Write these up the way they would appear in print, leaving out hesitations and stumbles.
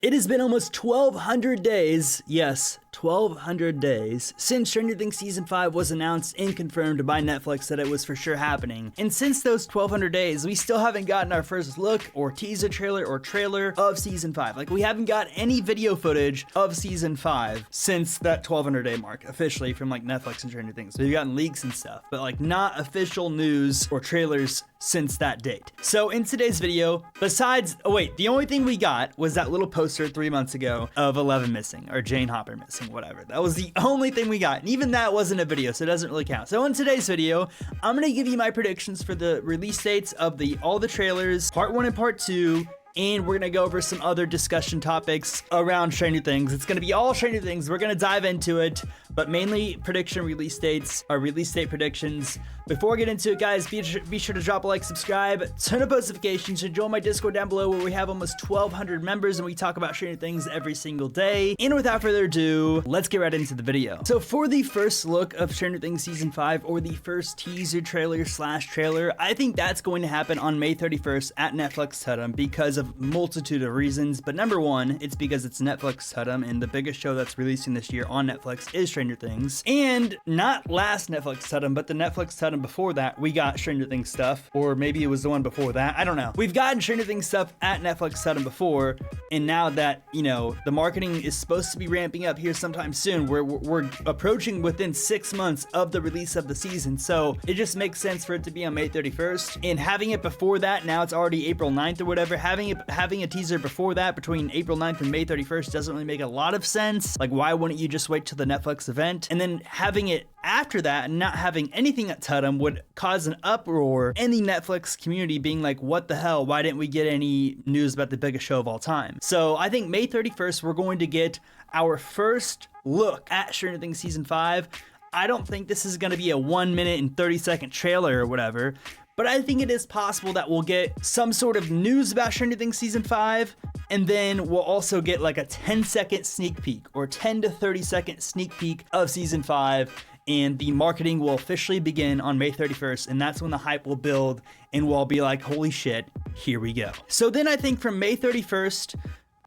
It has been almost 1,200 days, yes, 1,200 days, since Stranger Things Season 5 was announced and confirmed by Netflix that it was for sure happening. And since those 1,200 days, we still haven't gotten our first look or teaser trailer or trailer of Season 5. Like, we haven't got any video footage of Season 5 since that 1,200 day mark, officially from like Netflix and Stranger Things. We've gotten leaks and stuff, but like not official news or trailers since that date. So in today's video, besides, the only thing we got was that little poster 3 months ago of 11 missing, or Jane Hopper missing, whatever. That was the only thing we got, and even that wasn't a video, so it doesn't really count. So in today's video, I'm gonna give you my predictions for the release dates of all the trailers, part 1 and part 2, and we're gonna go over some other discussion topics around Stranger Things. It's gonna be all Stranger Things. We're gonna dive into it, but mainly prediction release dates, or release date predictions. Before we get into it, guys, be sure to drop a like, subscribe, turn on notifications, and join my Discord down below where we have almost 1,200 members and we talk about Stranger Things every single day. And without further ado, let's get right into the video. So for the first look of Stranger Things Season 5, or the first teaser trailer / trailer, I think that's going to happen on May 31st at Netflix Tudum because of multitude of reasons. But number one, it's because it's Netflix Tudum, and the biggest show that's releasing this year on Netflix is Stranger Things. And not last Netflix Tudum, but the Netflix Tudum before that, we got Stranger Things stuff, or maybe it was the one before that, I don't know. We've gotten Stranger Things stuff at Netflix Tudum before, and now that, you know, the marketing is supposed to be ramping up here sometime soon, we're approaching within 6 months of the release of the season, so it just makes sense for it to be on May 31st, and having it before that, now it's already April 9th or whatever, having a teaser before that between April 9th and May 31st doesn't really make a lot of sense. Like, why wouldn't you just wait till the Netflix event? And then having it after that and not having anything at Tudum would cause an uproar in the Netflix community, being like, what the hell, why didn't we get any news about the biggest show of all time? So I think May 31st we're going to get our first look at Stranger Things Season 5. I don't think this is going to be a 1 minute and 30-second trailer or whatever, but I think it is possible that we'll get some sort of news about Stranger Things Season 5, and then we'll also get like a 10-second sneak peek, or 10 to 30-second sneak peek of Season 5, and the marketing will officially begin on May 31st, and that's when the hype will build, and we'll all be like, holy shit, here we go. So then I think from May 31st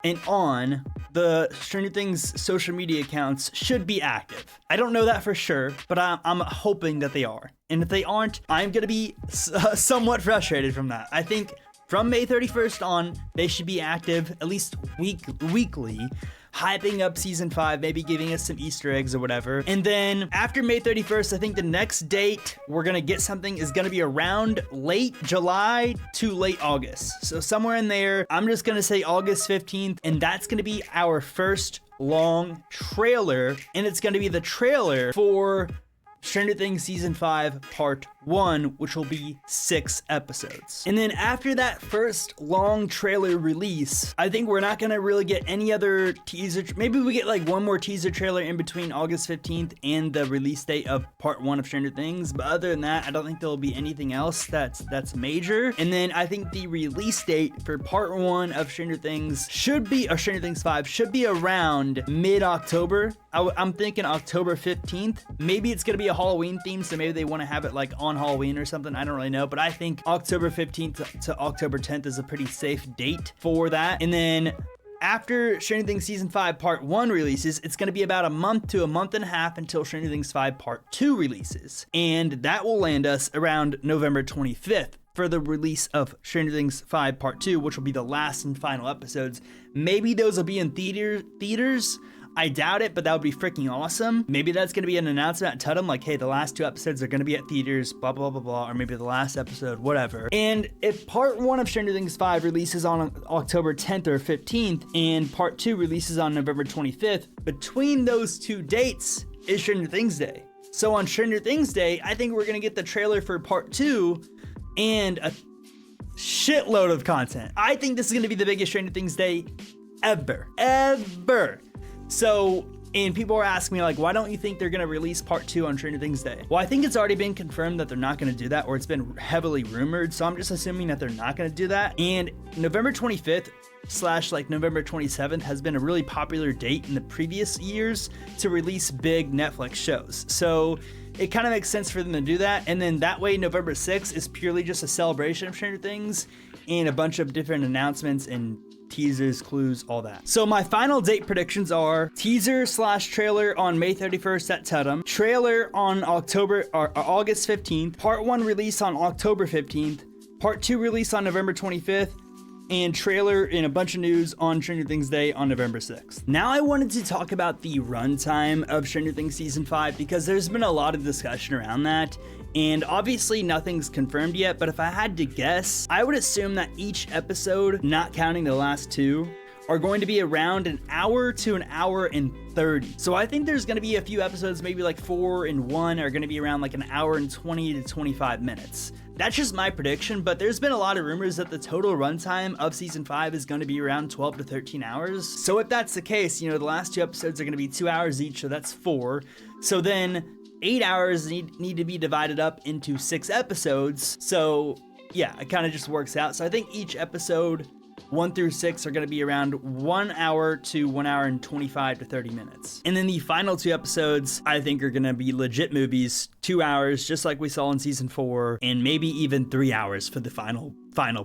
and on, the Stranger Things social media accounts should be active. I don't know that for sure, but I'm hoping that they are. And if they aren't, I'm gonna be somewhat frustrated from that. I think from May 31st on, they should be active, at least weekly, hyping up Season 5, maybe giving us some Easter eggs or whatever. And then after May 31st, I think the next date we're gonna get something is gonna be around late July to late August. So somewhere in there, I'm just gonna say August 15th, and that's gonna be our first long trailer, and it's gonna be the trailer for Stranger Things Season 5 Part 1, which will be 6 episodes. And then after that first long trailer release, I think we're not gonna really get any other teaser. Maybe we get like one more teaser trailer in between August 15th and the release date of Part 1 of Stranger Things. But other than that, I don't think there'll be anything else that's major. And then I think the release date for Part 1 of Stranger Things should be, or Stranger Things 5, should be around mid-October. I'm thinking October 15th. Maybe it's gonna be a Halloween theme, so maybe they want to have it like on Halloween or something. I don't really know, but I think October 15th to October 10th is a pretty safe date for that. And then after Stranger Things Season 5 Part 1 releases, it's going to be about a month to a month and a half until Stranger Things 5 Part 2 releases. And that will land us around November 25th for the release of Stranger Things 5 Part 2, which will be the last and final episodes. Maybe those will be in theaters. I doubt it, but that would be freaking awesome. Maybe that's going to be an announcement at Tudum, like, hey, the last 2 episodes are going to be at theaters, blah, blah, blah, blah, or maybe the last episode, whatever. And if Part 1 of Stranger Things 5 releases on October 10th or 15th, and Part 2 releases on November 25th, between those 2 dates is Stranger Things Day. So on Stranger Things Day, I think we're going to get the trailer for Part 2 and a shitload of content. I think this is going to be the biggest Stranger Things Day ever. So, and people are asking me like, why don't you think they're gonna release Part 2 on Stranger Things Day? Well, I think it's already been confirmed that they're not gonna do that, or it's been heavily rumored, so I'm just assuming that they're not gonna do that. And November 25th / like November 27th has been a really popular date in the previous years to release big Netflix shows. So it kind of makes sense for them to do that. And then that way, November 6th is purely just a celebration of Stranger Things and a bunch of different announcements and teasers, clues, all that. So my final date predictions are teaser/trailer on May 31st at Tatum, trailer on August 15th, part 1 release on October 15th, part 2 release on November 25th, and trailer and a bunch of news on Stranger Things Day on November 6th. Now I wanted to talk about the runtime of Stranger Things Season 5 because there's been a lot of discussion around that, and obviously nothing's confirmed yet, but if I had to guess, I would assume that each episode, not counting the last 2, are going to be around an hour to an hour and 30. So I think there's going to be a few episodes, maybe like 4 and 1 are going to be around like an hour and 20 to 25 minutes. That's just my prediction, but there's been a lot of rumors that the total runtime of season 5 is going to be around 12 to 13 hours. So if that's the case, the last 2 episodes are going to be 2 hours each, so that's 4. So then 8 hours need to be divided up into 6 episodes. So yeah, it kind of just works out. So I think each episode 1 through 6 are going to be around 1 hour to 1 hour and 25 to 30 minutes. And then the final 2 episodes, I think, are going to be legit movies, 2 hours, just like we saw in season 4, and maybe even 3 hours for the final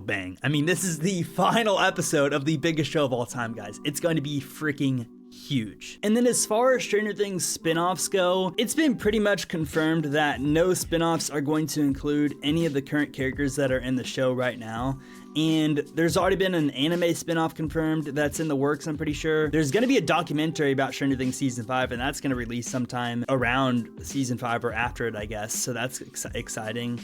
bang. I mean, this is the final episode of the biggest show of all time, guys. It's going to be freaking huge. And then as far as Stranger Things spin-offs go, it's been pretty much confirmed that no spin-offs are going to include any of the current characters that are in the show right now. And there's already been an anime spin-off confirmed that's in the works, I'm pretty sure. There's going to be a documentary about Stranger Things Season 5, and that's going to release sometime around Season 5 or after it, I guess. So that's exciting.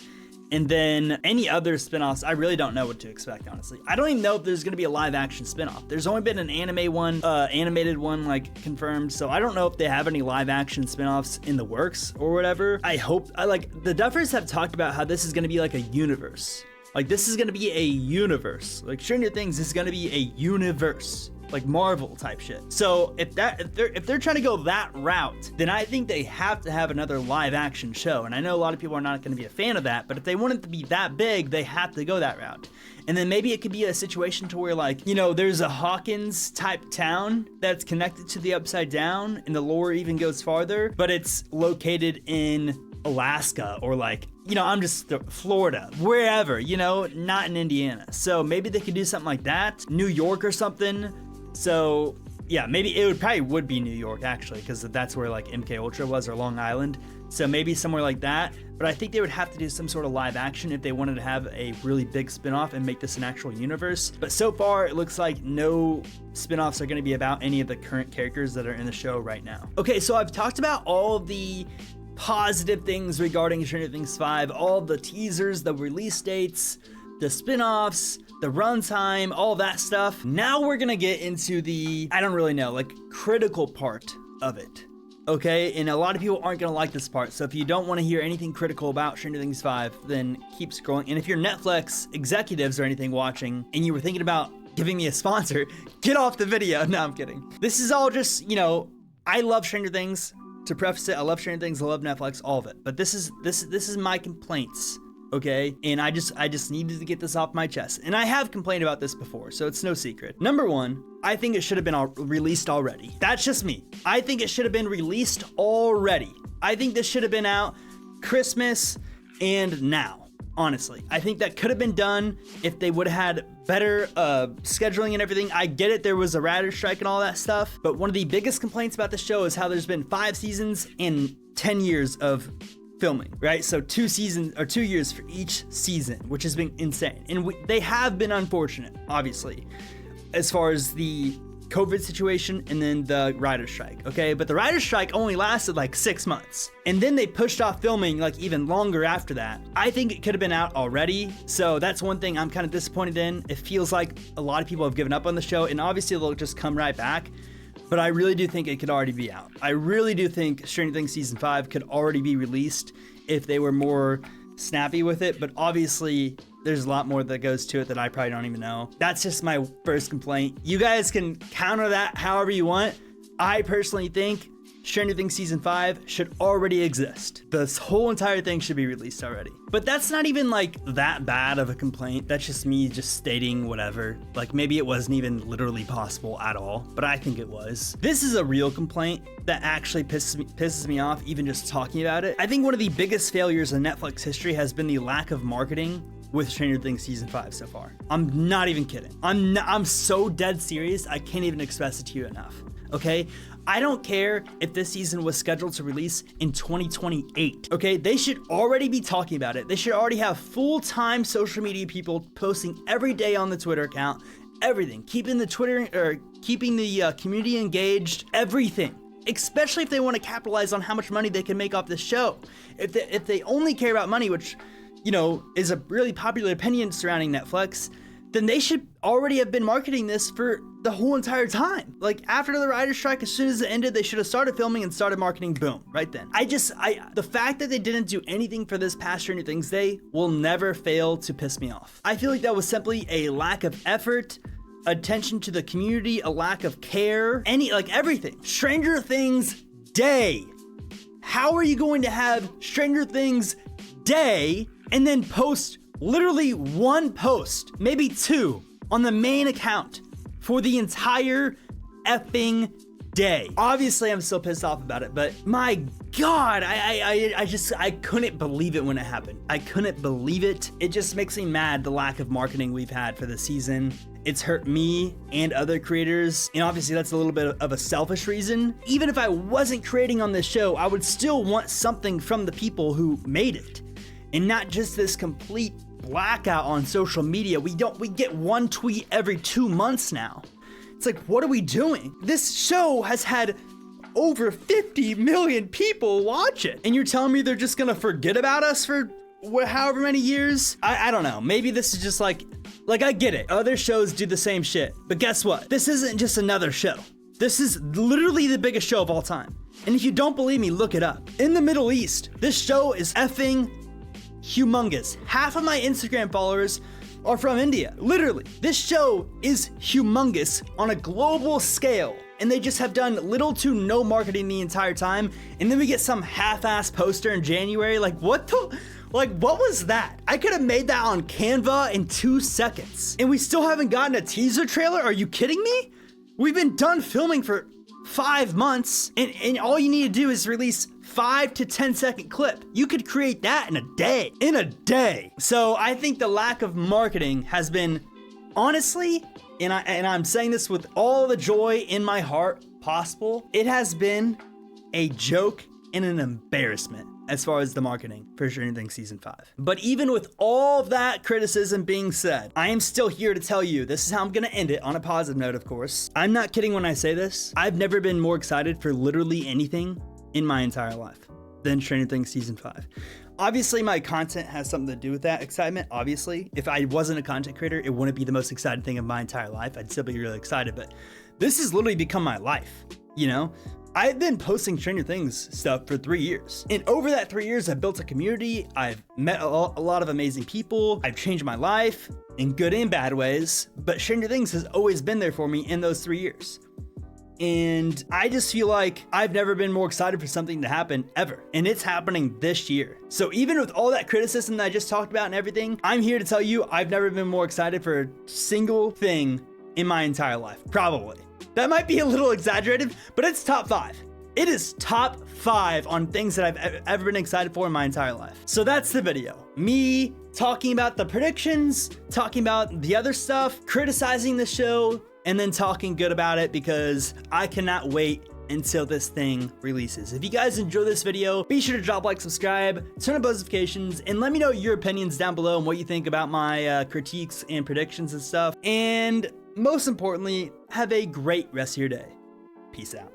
And then any other spin-offs, I really don't know what to expect, honestly. I don't even know if there's going to be a live-action spin-off. There's only been an animated one, like, confirmed, so I don't know if they have any live-action spin-offs in the works or whatever. The Duffers have talked about how this is going to be like a universe. Like, this is going to be a universe. Like, Stranger Things is going to be a universe. Like Marvel type shit. So if they're trying to go that route, then I think they have to have another live action show. And I know a lot of people are not going to be a fan of that, but if they want it to be that big, they have to go that route. And then maybe it could be a situation to where, like, there's a Hawkins type town that's connected to the Upside Down, and the lore even goes farther, but it's located in Alaska or Florida, wherever, not in Indiana. So maybe they could do something like that, New York or something. So yeah, maybe it would be New York actually, because that's where like MK Ultra was, or Long Island. So maybe somewhere like that. But I think they would have to do some sort of live action if they wanted to have a really big spinoff and make this an actual universe. But so far, it looks like no spinoffs are going to be about any of the current characters that are in the show right now. Okay, so I've talked about all of the positive things regarding Stranger Things 5, all the teasers, the release dates, the spin-offs, the runtime, all that stuff. Now we're gonna get into the, I don't really know, like critical part of it. Okay, and a lot of people aren't gonna like this part, so if you don't want to hear anything critical about Stranger Things 5, then keep scrolling. And if you're Netflix executives or anything watching, and you were thinking about giving me a sponsor, get off the video. No, I'm kidding. This is all just, I love Stranger Things. To preface it, I love Stranger Things, I love Netflix, all of it. But this is my complaints, okay? And I just needed to get this off my chest. And I have complained about this before, so it's no secret. Number 1, I think it should have been released already. That's just me. I think it should have been released already. I think this should have been out Christmas and now. Honestly, I think that could have been done if they would have had better scheduling and everything. I get it, there was a writer's strike and all that stuff, but one of the biggest complaints about the show is how there's been 5 seasons and 10 years of filming, right? So 2 years for each season, which has been insane. And they have been unfortunate, obviously, as far as the COVID situation and then the writer's strike, okay? But the writer's strike only lasted like 6 months. And then they pushed off filming like even longer after that. I think it could have been out already. So that's one thing I'm kind of disappointed in. It feels like a lot of people have given up on the show, and obviously they'll just come right back. But I really do think it could already be out. I really do think Stranger Things Season 5 could already be released if they were more snappy with it. But obviously there's a lot more that goes to it that I probably don't even know. That's just my first complaint. You guys can counter that however you want. I personally think Stranger Things Season 5 should already exist. This whole entire thing should be released already. But that's not even like that bad of a complaint. That's just me just stating whatever. Like maybe it wasn't even literally possible at all, but I think it was. This is a real complaint that actually pisses me off even just talking about it. I think one of the biggest failures in Netflix history has been the lack of marketing with Stranger Things season 5 so far. I'm not even kidding. I'm so dead serious. I can't even express it to you enough. Okay? I don't care if this season was scheduled to release in 2028. Okay? They should already be talking about it. They should already have full-time social media people posting every day on the Twitter account. Everything. Keeping the community engaged. Everything. Especially if they want to capitalize on how much money they can make off this show. If they only care about money, which, you know, is a really popular opinion surrounding Netflix, then they should already have been marketing this for the whole entire time. Like, after the writer's strike, as soon as it ended, they should have started filming and started marketing, boom, right then. The fact that they didn't do anything for this past Stranger Things Day will never fail to piss me off. I feel like that was simply a lack of effort, attention to the community, a lack of care, everything. Stranger Things Day. How are you going to have Stranger Things Day and then post literally one post, maybe two, on the main account for the entire effing day? Obviously, I'm still pissed off about it, but my God, I couldn't believe it when it happened. I couldn't believe it. It just makes me mad, the lack of marketing we've had for the season. It's hurt me and other creators, and obviously that's a little bit of a selfish reason. Even if I wasn't creating on this show, I would still want something from the people who made it, and not just this complete blackout on social media. We get one tweet every 2 months now. It's like, what are we doing? This show has had over 50 million people watch it, and you're telling me they're just gonna forget about us for however many years? I don't know. Maybe this is just like I get it. Other shows do the same shit, but guess what? This isn't just another show. This is literally the biggest show of all time. And if you don't believe me, look it up. In the Middle East, this show is effing humongous. Half of my Instagram followers are from India. Literally, this show is humongous on a global scale, and they just have done little to no marketing the entire time. And then we get some half-ass poster in January. Like, what was that? I could have made that on Canva in 2 seconds, and we still haven't gotten a teaser trailer. Are you kidding me? We've been done filming for 5 months, and all you need to do is release 5 to 10 second clip. You could create that in a day. So I think the lack of marketing has been, honestly, and I'm saying this with all the joy in my heart possible, it has been a joke and an embarrassment as far as the marketing for Stranger Things Season 5. But even with all of that criticism being said, I am still here to tell you, this is how I'm gonna end it, on a positive note, of course. I'm not kidding when I say this. I've never been more excited for literally anything in my entire life than Stranger Things Season 5. Obviously, my content has something to do with that excitement, obviously. If I wasn't a content creator, it wouldn't be the most exciting thing of my entire life. I'd still be really excited, but this has literally become my life, you know? I've been posting Stranger Things stuff for 3 years. And over that 3 years, I've built a community. I've met a lot of amazing people. I've changed my life in good and bad ways. But Stranger Things has always been there for me in those 3 years. And I just feel like I've never been more excited for something to happen ever. And it's happening this year. So even with all that criticism that I just talked about and everything, I'm here to tell you I've never been more excited for a single thing in my entire life. Probably. That might be a little exaggerated, but it's top 5. It is top 5 on things that I've ever been excited for in my entire life. So that's the video. Me talking about the predictions, talking about the other stuff, criticizing the show, and then talking good about it because I cannot wait until this thing releases. If you guys enjoy this video, be sure to drop a like, subscribe, turn on notifications, and let me know your opinions down below and what you think about my critiques and predictions and stuff. And most importantly, have a great rest of your day. Peace out.